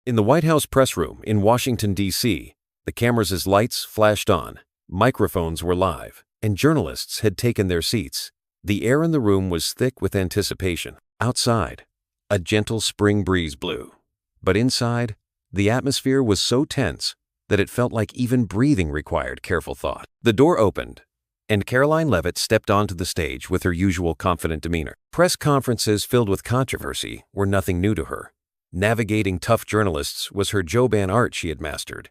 In the White House press room in Washington, D.C., the cameras' lights flashed on, microphones were live, and journalists had taken their seats. The air in the room was thick with anticipation. Outside, a gentle spring breeze blew. But inside, the atmosphere was so tense that it felt like even breathing required careful thought. The door opened, and Karoline Leavitt stepped onto the stage with her usual confident demeanor. Press conferences filled with controversy were nothing new to her. Navigating tough journalists was her showdown art she had mastered.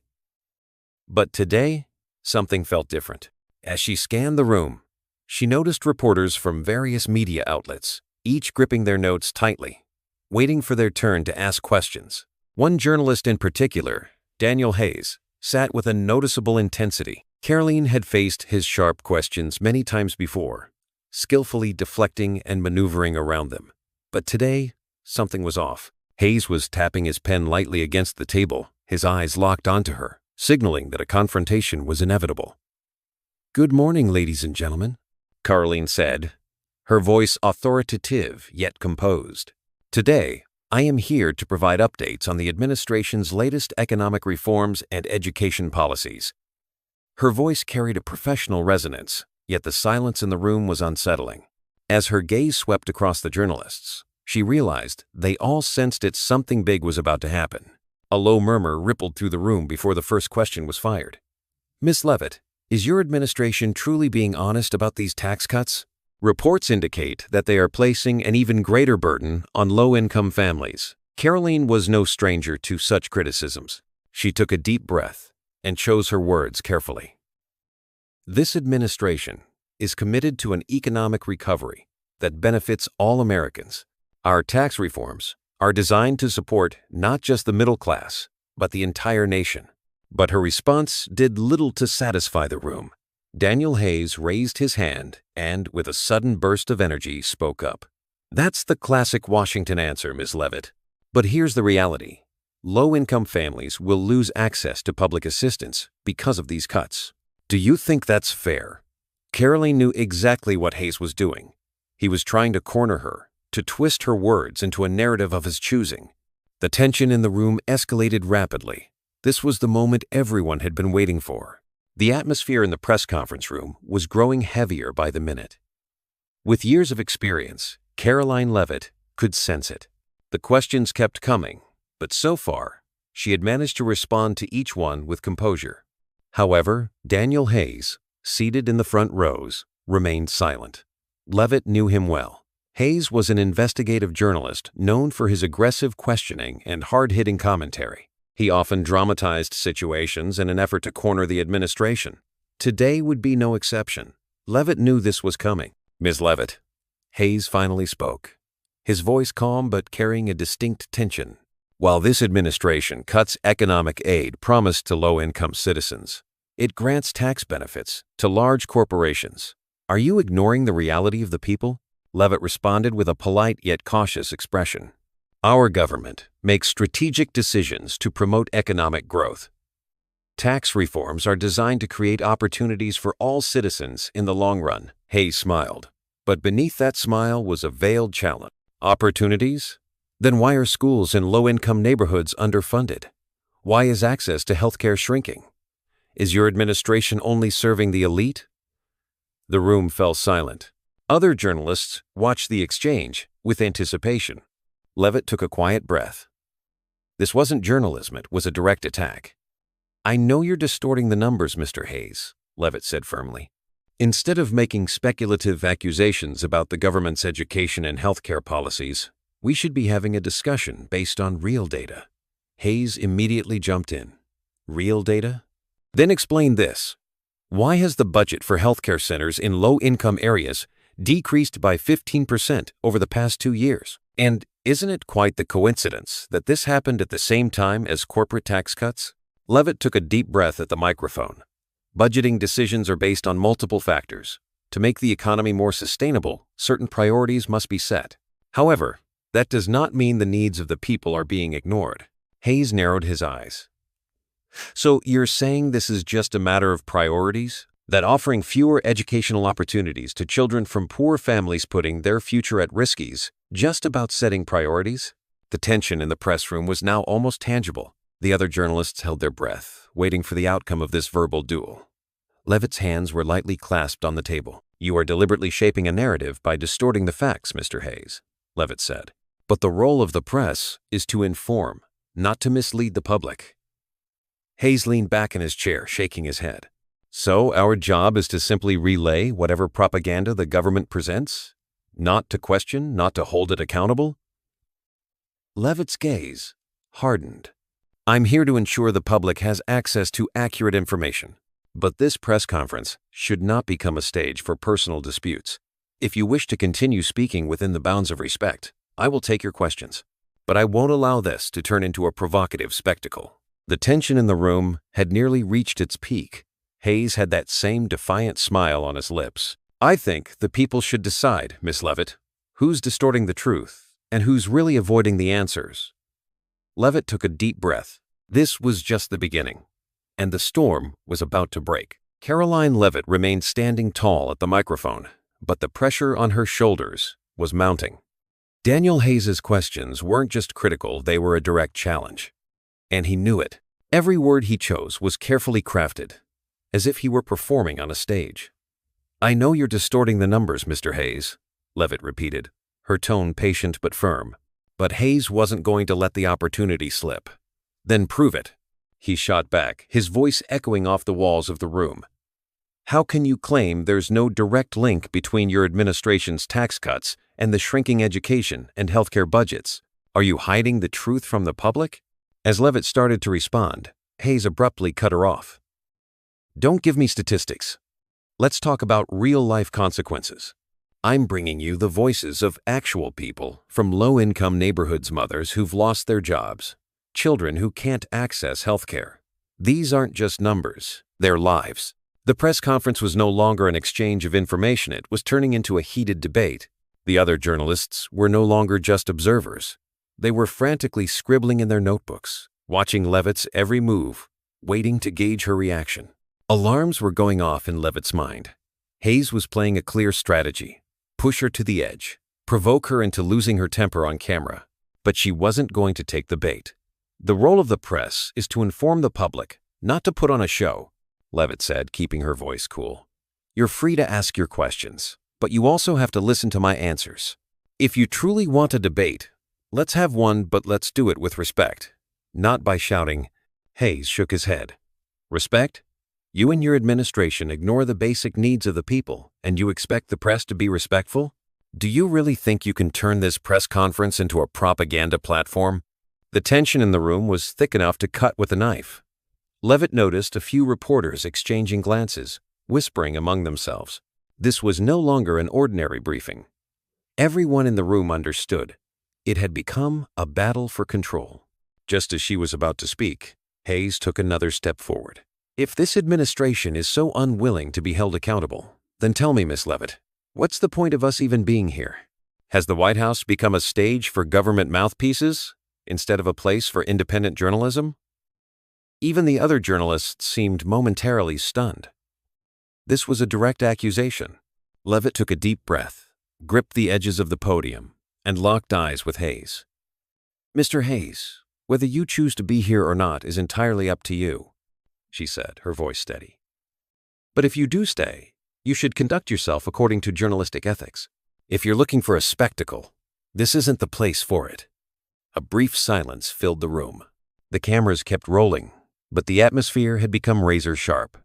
But today, something felt different. As she scanned the room, she noticed reporters from various media outlets, each gripping their notes tightly, waiting for their turn to ask questions. One journalist in particular, Daniel Hayes, sat with a noticeable intensity. Karoline had faced his sharp questions many times before, skillfully deflecting and maneuvering around them. But today, something was off. Hayes was tapping his pen lightly against the table, his eyes locked onto her, signaling that a confrontation was inevitable. "Good morning, ladies and gentlemen," Karoline said, her voice authoritative yet composed. "Today, I am here to provide updates on the administration's latest economic reforms and education policies." Her voice carried a professional resonance, yet the silence in the room was unsettling. As her gaze swept across the journalists, she realized they all sensed something big was about to happen. A low murmur rippled through the room before the first question was fired. "Miss Leavitt, is your administration truly being honest about these tax cuts? Reports indicate that they are placing an even greater burden on low-income families." Karoline was no stranger to such criticisms. She took a deep breath and chose her words carefully. "This administration is committed to an economic recovery that benefits all Americans. Our tax reforms are designed to support not just the middle class, but the entire nation." But her response did little to satisfy the room. Daniel Hayes raised his hand and, with a sudden burst of energy, spoke up. "That's the classic Washington answer, Ms. Leavitt. But here's the reality. Low-income families will lose access to public assistance because of these cuts. Do you think that's fair?" Karoline knew exactly what Hayes was doing. He was trying to corner her, to twist her words into a narrative of his choosing. The tension in the room escalated rapidly. This was the moment everyone had been waiting for. The atmosphere in the press conference room was growing heavier by the minute. With years of experience, Karoline Leavitt could sense it. The questions kept coming, but so far, she had managed to respond to each one with composure. However, Daniel Hayes, seated in the front rows, remained silent. Leavitt knew him well. Hayes was an investigative journalist known for his aggressive questioning and hard-hitting commentary. He often dramatized situations in an effort to corner the administration. Today would be no exception. Leavitt knew this was coming. "Ms. Leavitt," Hayes finally spoke, his voice calm but carrying a distinct tension. "While this administration cuts economic aid promised to low-income citizens, it grants tax benefits to large corporations. Are you ignoring the reality of the people?" Leavitt responded with a polite yet cautious expression. "Our government makes strategic decisions to promote economic growth. Tax reforms are designed to create opportunities for all citizens in the long run." Hayes smiled, but beneath that smile was a veiled challenge. "Opportunities? Then why are schools in low-income neighborhoods underfunded? Why is access to healthcare shrinking? Is your administration only serving the elite?" The room fell silent. Other journalists watched the exchange with anticipation. Leavitt took a quiet breath. This wasn't journalism, it was a direct attack. "I know you're distorting the numbers, Mr. Hayes," Leavitt said firmly. "Instead of making speculative accusations about the government's education and healthcare policies, we should be having a discussion based on real data." Hayes immediately jumped in. "Real data? Then explain this. Why has the budget for healthcare centers in low-income areas decreased by 15% over the past 2 years? And isn't it quite the coincidence that this happened at the same time as corporate tax cuts?" Leavitt took a deep breath at the microphone. Budgeting decisions are based on multiple factors. To make the economy more sustainable, certain priorities must be set. However, that does not mean the needs of the people are being ignored. Hayes narrowed his eyes. "So you're saying this is just a matter of priorities? That offering fewer educational opportunities to children from poor families putting their future at risk is just about setting priorities?" The tension in the press room was now almost tangible. The other journalists held their breath, waiting for the outcome of this verbal duel. Leavitt's hands were lightly clasped on the table. "You are deliberately shaping a narrative by distorting the facts, Mr. Hayes," Leavitt said. "But the role of the press is to inform, not to mislead the public." Hayes leaned back in his chair, shaking his head. "So our job is to simply relay whatever propaganda the government presents? Not to question, not to hold it accountable?" Leavitt's gaze hardened. "I'm here to ensure the public has access to accurate information. But this press conference should not become a stage for personal disputes. If you wish to continue speaking within the bounds of respect, I will take your questions. But I won't allow this to turn into a provocative spectacle." The tension in the room had nearly reached its peak. Hayes had that same defiant smile on his lips. "I think the people should decide, Miss Leavitt, who's distorting the truth and who's really avoiding the answers." Leavitt took a deep breath. This was just the beginning, and the storm was about to break. Karoline Leavitt remained standing tall at the microphone, but the pressure on her shoulders was mounting. Daniel Hayes's questions weren't just critical, they were a direct challenge. And he knew it. Every word he chose was carefully crafted, as if he were performing on a stage. "I know you're distorting the numbers, Mr. Hayes," Leavitt repeated, her tone patient but firm. But Hayes wasn't going to let the opportunity slip. "Then prove it," he shot back, his voice echoing off the walls of the room. "How can you claim there's no direct link between your administration's tax cuts and the shrinking education and healthcare budgets? Are you hiding the truth from the public?" As Leavitt started to respond, Hayes abruptly cut her off. "Don't give me statistics. Let's talk about real-life consequences. I'm bringing you the voices of actual people from low-income neighborhoods, mothers who've lost their jobs, children who can't access healthcare. These aren't just numbers, they're lives." The press conference was no longer an exchange of information, it was turning into a heated debate. The other journalists were no longer just observers. They were frantically scribbling in their notebooks, watching Leavitt's every move, waiting to gauge her reaction. Alarms were going off in Leavitt's mind. Hayes was playing a clear strategy: push her to the edge, provoke her into losing her temper on camera. But she wasn't going to take the bait. "The role of the press is to inform the public, not to put on a show," Leavitt said, keeping her voice cool. "You're free to ask your questions, but you also have to listen to my answers. If you truly want a debate, let's have one, but let's do it with respect, not by shouting." Hayes shook his head. "Respect? You and your administration ignore the basic needs of the people, and you expect the press to be respectful? Do you really think you can turn this press conference into a propaganda platform?" The tension in the room was thick enough to cut with a knife. Leavitt noticed a few reporters exchanging glances, whispering among themselves. This was no longer an ordinary briefing. Everyone in the room understood. It had become a battle for control. Just as she was about to speak, Hayes took another step forward. "If this administration is so unwilling to be held accountable, then tell me, Miss Leavitt, what's the point of us even being here? Has the White House become a stage for government mouthpieces instead of a place for independent journalism?" Even the other journalists seemed momentarily stunned. This was a direct accusation. Leavitt took a deep breath, gripped the edges of the podium, and locked eyes with Hayes. "Mr. Hayes, whether you choose to be here or not is entirely up to you," she said, her voice steady. "But if you do stay, you should conduct yourself according to journalistic ethics. If you're looking for a spectacle, this isn't the place for it." A brief silence filled the room. The cameras kept rolling, but the atmosphere had become razor sharp.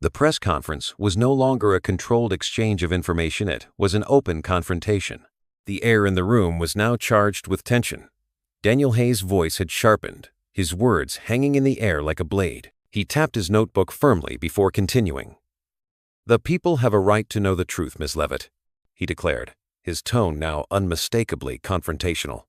The press conference was no longer a controlled exchange of information, it was an open confrontation. The air in the room was now charged with tension. Daniel Hayes' voice had sharpened, his words hanging in the air like a blade. He tapped his notebook firmly before continuing. "The people have a right to know the truth, Miss Leavitt," he declared, his tone now unmistakably confrontational.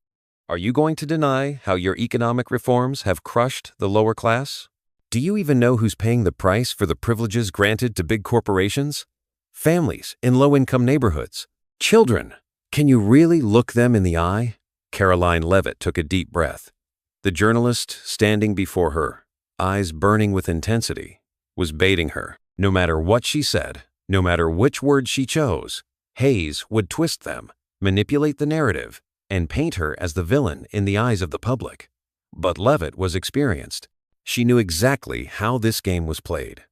"Are you going to deny how your economic reforms have crushed the lower class? Do you even know who's paying the price for the privileges granted to big corporations? Families in low-income neighborhoods. Children. Can you really look them in the eye?" Karoline Leavitt took a deep breath. The journalist standing before her, eyes burning with intensity, was baiting her. No matter what she said, no matter which words she chose, Hayes would twist them, manipulate the narrative, and paint her as the villain in the eyes of the public. But Leavitt was experienced. She knew exactly how this game was played.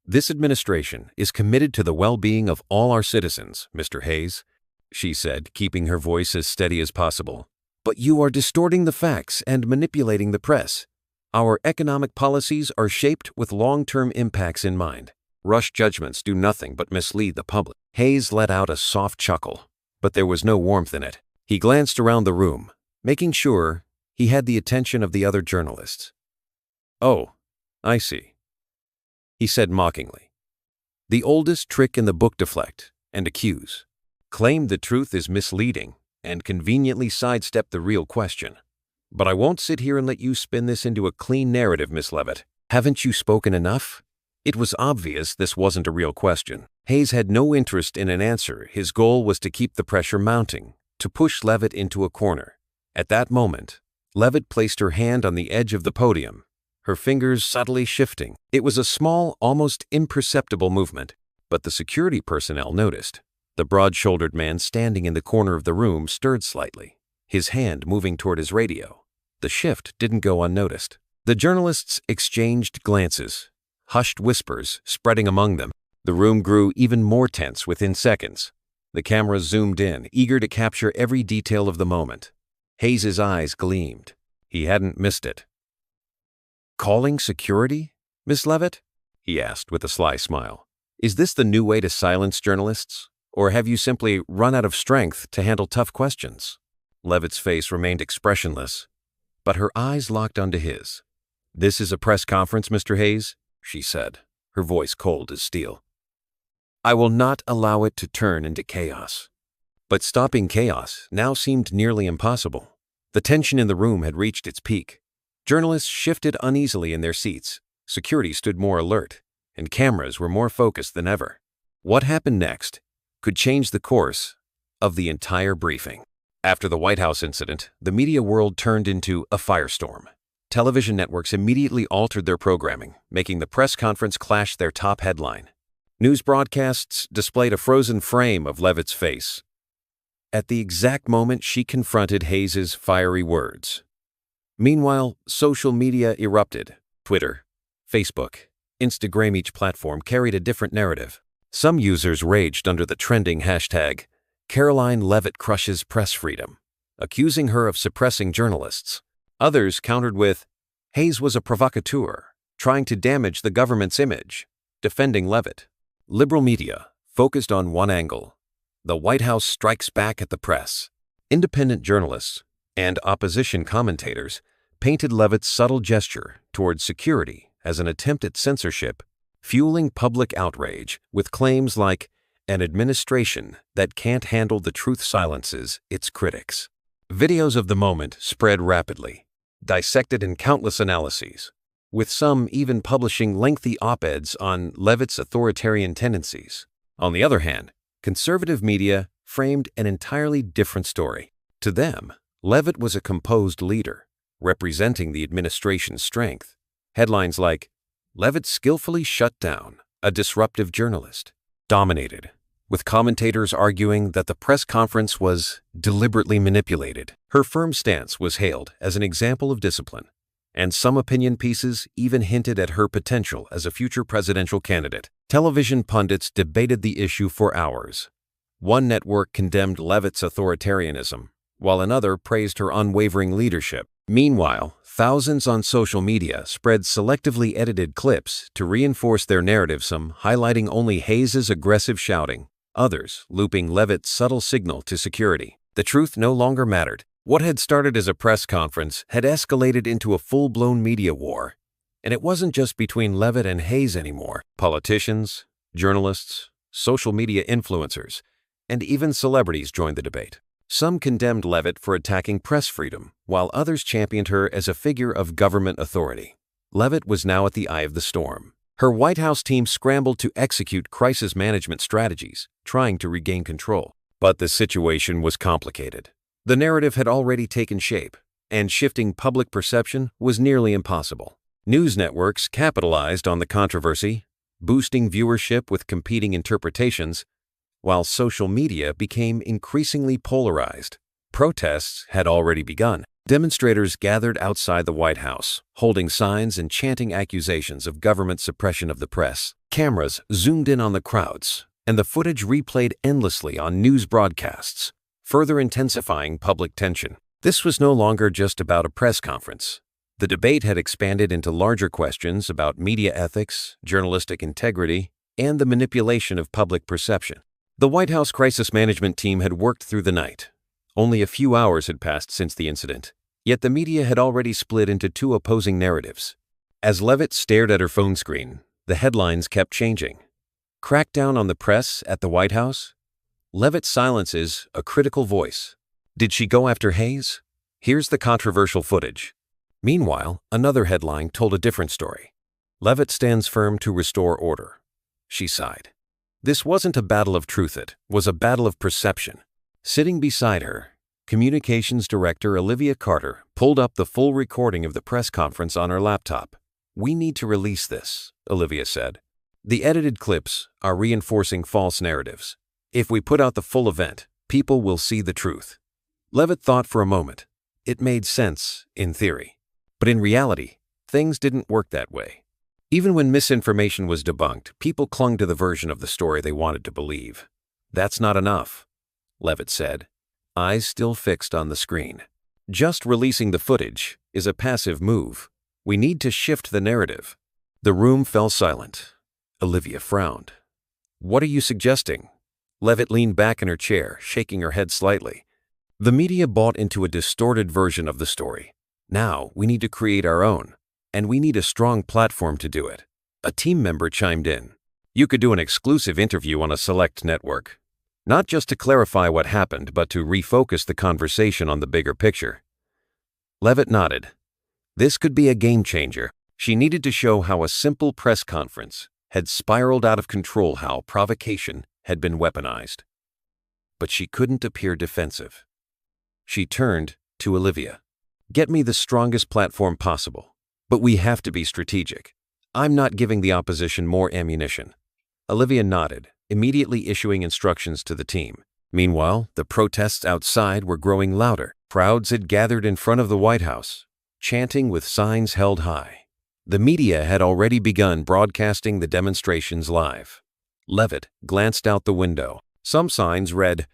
"This administration is committed to the well-being of all our citizens, Mr. Hayes," she said, keeping her voice as steady as possible. "But you are distorting the facts and manipulating the press. Our economic policies are shaped with long-term impacts in mind. Rush judgments do nothing but mislead the public." Hayes let out a soft chuckle, but there was no warmth in it. He glanced around the room, making sure he had the attention of the other journalists. "Oh, I see," he said mockingly. "The oldest trick in the book: deflect and accuse. Claim the truth is misleading and conveniently sidestep the real question. But I won't sit here and let you spin this into a clean narrative, Miss Leavitt. Haven't you spoken enough?" It was obvious this wasn't a real question. Hayes had no interest in an answer. His goal was to keep the pressure mounting, to push Leavitt into a corner. At that moment, Leavitt placed her hand on the edge of the podium, her fingers subtly shifting. It was a small, almost imperceptible movement, but the security personnel noticed. The broad-shouldered man standing in the corner of the room stirred slightly, his hand moving toward his radio. The shift didn't go unnoticed. The journalists exchanged glances, hushed whispers spreading among them. The room grew even more tense within seconds. The cameras zoomed in, eager to capture every detail of the moment. Hayes's eyes gleamed. He hadn't missed it. "Calling security, Miss Leavitt?" he asked with a sly smile. "Is this the new way to silence journalists? Or have you simply run out of strength to handle tough questions?" Leavitt's face remained expressionless, but her eyes locked onto his. "This is a press conference, Mr. Hayes," she said, her voice cold as steel. "I will not allow it to turn into chaos." But stopping chaos now seemed nearly impossible. The tension in the room had reached its peak. Journalists shifted uneasily in their seats, security stood more alert, and cameras were more focused than ever. What happened next could change the course of the entire briefing. After the White House incident, the media world turned into a firestorm. Television networks immediately altered their programming, making the press conference clash their top headline. News broadcasts displayed a frozen frame of Leavitt's face at the exact moment she confronted Hayes's fiery words. Meanwhile, social media erupted. Twitter, Facebook, Instagram, each platform carried a different narrative. Some users raged under the trending hashtag Karoline Leavitt crushes press freedom, accusing her of suppressing journalists. Others countered with, Hayes was a provocateur, trying to damage the government's image, defending Leavitt. Liberal media focused on one angle: the White House strikes back at the press. Independent journalists and opposition commentators painted Leavitt's subtle gesture towards security as an attempt at censorship, fueling public outrage with claims like, "An administration that can't handle the truth silences its critics." Videos of the moment spread rapidly, dissected in countless analyses, with some even publishing lengthy op-eds on Leavitt's authoritarian tendencies. On the other hand, conservative media framed an entirely different story. To them, Leavitt was a composed leader, representing the administration's strength. Headlines like, "Leavitt skillfully shut down a disruptive journalist," dominated, with commentators arguing that the press conference was deliberately manipulated. Her firm stance was hailed as an example of discipline, and some opinion pieces even hinted at her potential as a future presidential candidate. Television pundits debated the issue for hours. One network condemned Leavitt's authoritarianism, while another praised her unwavering leadership. Meanwhile, thousands on social media spread selectively edited clips to reinforce their narrative, some highlighting only Hayes's aggressive shouting, others looping Leavitt's subtle signal to security. The truth no longer mattered. What had started as a press conference had escalated into a full-blown media war. And it wasn't just between Leavitt and Hayes anymore. Politicians, journalists, social media influencers, and even celebrities joined the debate. Some condemned Leavitt for attacking press freedom, while others championed her as a figure of government authority. Leavitt was now at the eye of the storm. Her White House team scrambled to execute crisis management strategies, trying to regain control. But the situation was complicated. The narrative had already taken shape, and shifting public perception was nearly impossible. News networks capitalized on the controversy, boosting viewership with competing interpretations. while social media became increasingly polarized. Protests had already begun. Demonstrators gathered outside the White House, holding signs and chanting accusations of government suppression of the press. Cameras zoomed in on the crowds, and the footage replayed endlessly on news broadcasts, further intensifying public tension. This was no longer just about a press conference. The debate had expanded into larger questions about media ethics, journalistic integrity, and the manipulation of public perception. The White House crisis management team had worked through the night. Only a few hours had passed since the incident, yet the media had already split into two opposing narratives. As Leavitt stared at her phone screen, the headlines kept changing. Crackdown on the press at the White House? Leavitt silences a critical voice. Did she go after Hayes? Here's the controversial footage. Meanwhile, another headline told a different story. Leavitt stands firm to restore order. She sighed. This wasn't a battle of truth, it was a battle of perception. Sitting beside her, Communications Director Olivia Carter pulled up the full recording of the press conference on her laptop. "We need to release this," Olivia said. "The edited clips are reinforcing false narratives. If we put out the full event, people will see the truth." Leavitt thought for a moment. It made sense, in theory. But in reality, things didn't work that way. Even when misinformation was debunked, people clung to the version of the story they wanted to believe. "That's not enough," Leavitt said, eyes still fixed on the screen. "Just releasing the footage is a passive move. We need to shift the narrative." The room fell silent. Olivia frowned. "What are you suggesting?" Leavitt leaned back in her chair, shaking her head slightly. "The media bought into a distorted version of the story. Now we need to create our own, and we need a strong platform to do it." A team member chimed in. "You could do an exclusive interview on a select network. Not just to clarify what happened, but to refocus the conversation on the bigger picture." Leavitt nodded. This could be a game changer. She needed to show how a simple press conference had spiraled out of control, how provocation had been weaponized. But she couldn't appear defensive. She turned to Olivia. "Get me the strongest platform possible, but we have to be strategic. I'm not giving the opposition more ammunition." Olivia nodded, immediately issuing instructions to the team. Meanwhile, the protests outside were growing louder. Crowds had gathered in front of the White House, chanting with signs held high. The media had already begun broadcasting the demonstrations live. Leavitt glanced out the window. Some signs read,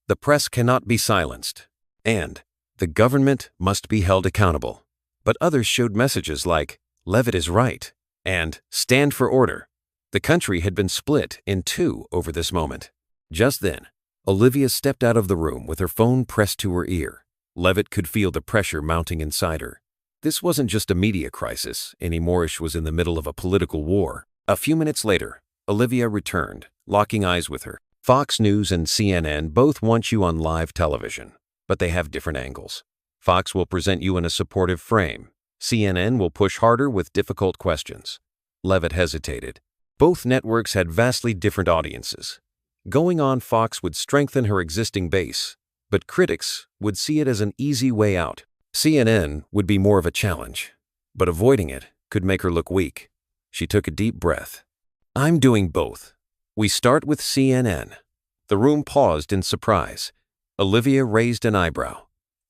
"The press cannot be silenced," and "The government must be held accountable." But others showed messages like, "Leavitt is right," and "Stand for order." The country had been split in two over this moment. Just then, Olivia stepped out of the room with her phone pressed to her ear. Leavitt could feel the pressure mounting inside her. This wasn't just a media crisis anymore, she was in the middle of a political war. A few minutes later, Olivia returned, locking eyes with her. "Fox News and CNN both want you on live television, but they have different angles. Fox will present you in a supportive frame. CNN will push harder with difficult questions." Leavitt hesitated. Both networks had vastly different audiences. Going on Fox would strengthen her existing base, but critics would see it as an easy way out. CNN would be more of a challenge, but avoiding it could make her look weak. She took a deep breath. "I'm doing both. We start with CNN." The room paused in surprise. Olivia raised an eyebrow.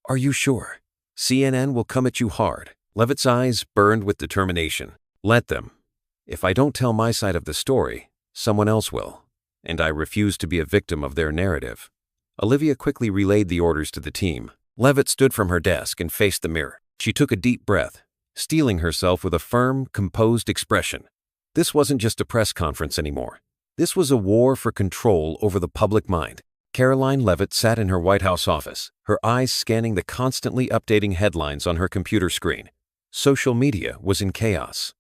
"Are you sure? CNN will come at you hard." Leavitt's eyes burned with determination. "Let them. If I don't tell my side of the story, someone else will, and I refuse to be a victim of their narrative." Olivia quickly relayed the orders to the team. Leavitt stood from her desk and faced the mirror. She took a deep breath, steeling herself with a firm, composed expression. This wasn't just a press conference anymore. This was a war for control over the public mind. Karoline Leavitt sat in her White House office, her eyes scanning the constantly updating headlines on her computer screen. Social media was in chaos.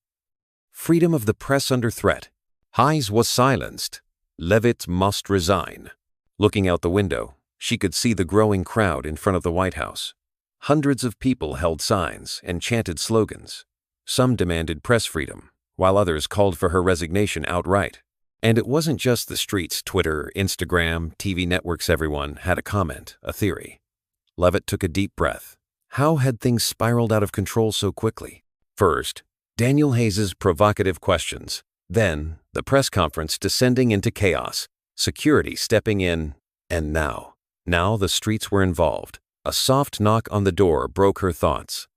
Freedom of the press under threat. Hayes was silenced. Leavitt must resign. Looking out the window, she could see the growing crowd in front of the White House. Hundreds of people held signs and chanted slogans. Some demanded press freedom, while others called for her resignation outright. And it wasn't just the streets. Twitter, Instagram, TV networks, everyone had a comment, a theory. Leavitt took a deep breath. How had things spiraled out of control so quickly? First, Daniel Hayes's provocative questions. Then, the press conference descending into chaos. security stepping in, and now the streets were involved. A soft knock on the door broke her thoughts.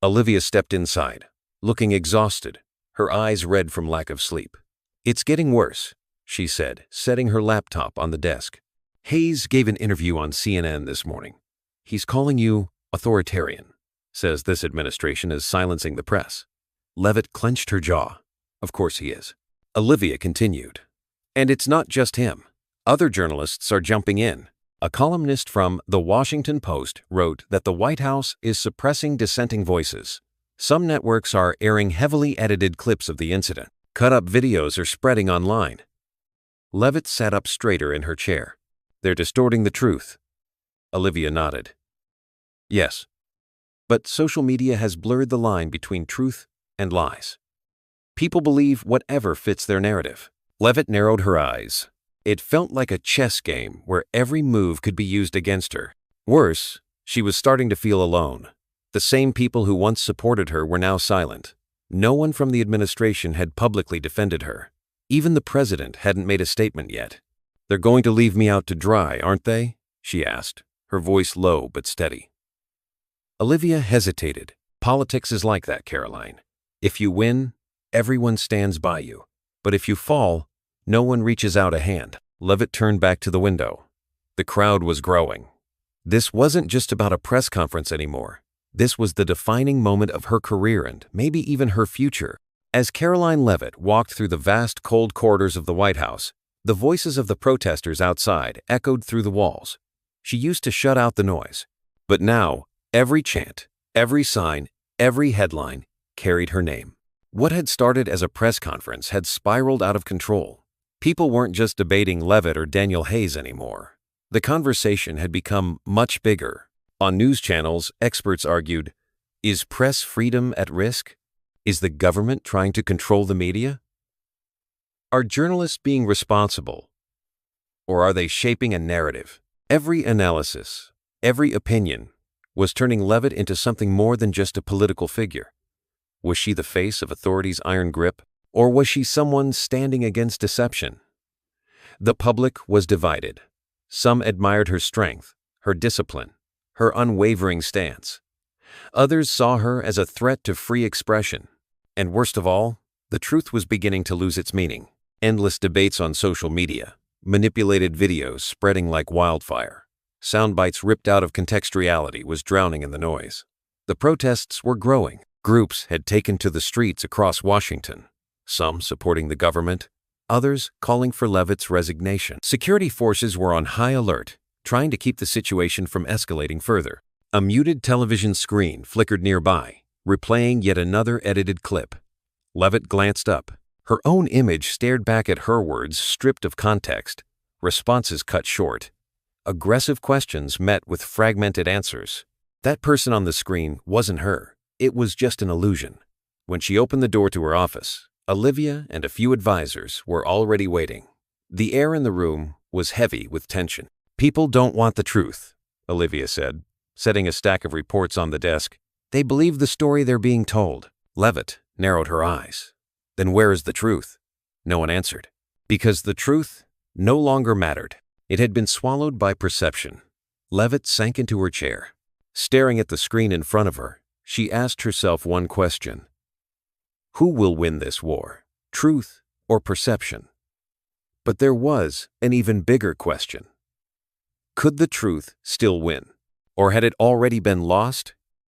Olivia stepped inside, looking exhausted, her eyes red from lack of sleep. "It's getting worse," she said, setting her laptop on the desk. "Hayes gave an interview on CNN this morning. He's calling you authoritarian, says this administration is silencing the press." Leavitt clenched her jaw. "Of course he is." Olivia continued. "And it's not just him. Other journalists are jumping in." A columnist from The Washington Post wrote that the White House is suppressing dissenting voices. Some networks are airing heavily edited clips of the incident. Cut-up videos are spreading online. Leavitt sat up straighter in her chair. "They're distorting the truth." Olivia nodded. "Yes. But social media has blurred the line between truth and lies. People believe whatever fits their narrative." Leavitt narrowed her eyes. It felt like a chess game where every move could be used against her. Worse, she was starting to feel alone. The same people who once supported her were now silent. No one from the administration had publicly defended her. Even the president hadn't made a statement yet. "They're going to leave me out to dry, aren't they?" she asked, her voice low but steady. Olivia hesitated. "Politics is like that, Karoline. If you win, everyone stands by you. But if you fall, no one reaches out a hand." Leavitt turned back to the window. The crowd was growing. This wasn't just about a press conference anymore. This was the defining moment of her career and maybe even her future. As Karoline Leavitt walked through the vast, cold corridors of the White House, the voices of the protesters outside echoed through the walls. She used to shut out the noise. But now, every chant, every sign, every headline carried her name. What had started as a press conference had spiraled out of control. People weren't just debating Leavitt or Daniel Hayes anymore. The conversation had become much bigger. On news channels, experts argued, is press freedom at risk? Is the government trying to control the media? Are journalists being responsible? Or are they shaping a narrative? Every analysis, every opinion, was turning Leavitt into something more than just a political figure. Was she the face of authority's iron grip? Or was she someone standing against deception? The public was divided. Some admired her strength, her discipline, her unwavering stance. Others saw her as a threat to free expression. And worst of all, the truth was beginning to lose its meaning. Endless debates on social media, manipulated videos spreading like wildfire. Sound bites ripped out of contextuality was drowning in the noise. The protests were growing. Groups had taken to the streets across Washington. Some supporting the government, others calling for Leavitt's resignation. Security forces were on high alert, trying to keep the situation from escalating further. A muted television screen flickered nearby, replaying yet another edited clip. Leavitt glanced up. Her own image stared back at her words stripped of context, responses cut short. Aggressive questions met with fragmented answers. That person on the screen wasn't her. It was just an illusion. When she opened the door to her office, Olivia and a few advisors were already waiting. The air in the room was heavy with tension. "People don't want the truth," Olivia said, setting a stack of reports on the desk. "They believe the story they're being told." Leavitt narrowed her eyes. "Then where is the truth?" No one answered. Because the truth no longer mattered. It had been swallowed by perception. Leavitt sank into her chair. Staring at the screen in front of her, she asked herself one question. Who will win this war, truth or perception? But there was an even bigger question. Could the truth still win? Or had it already been lost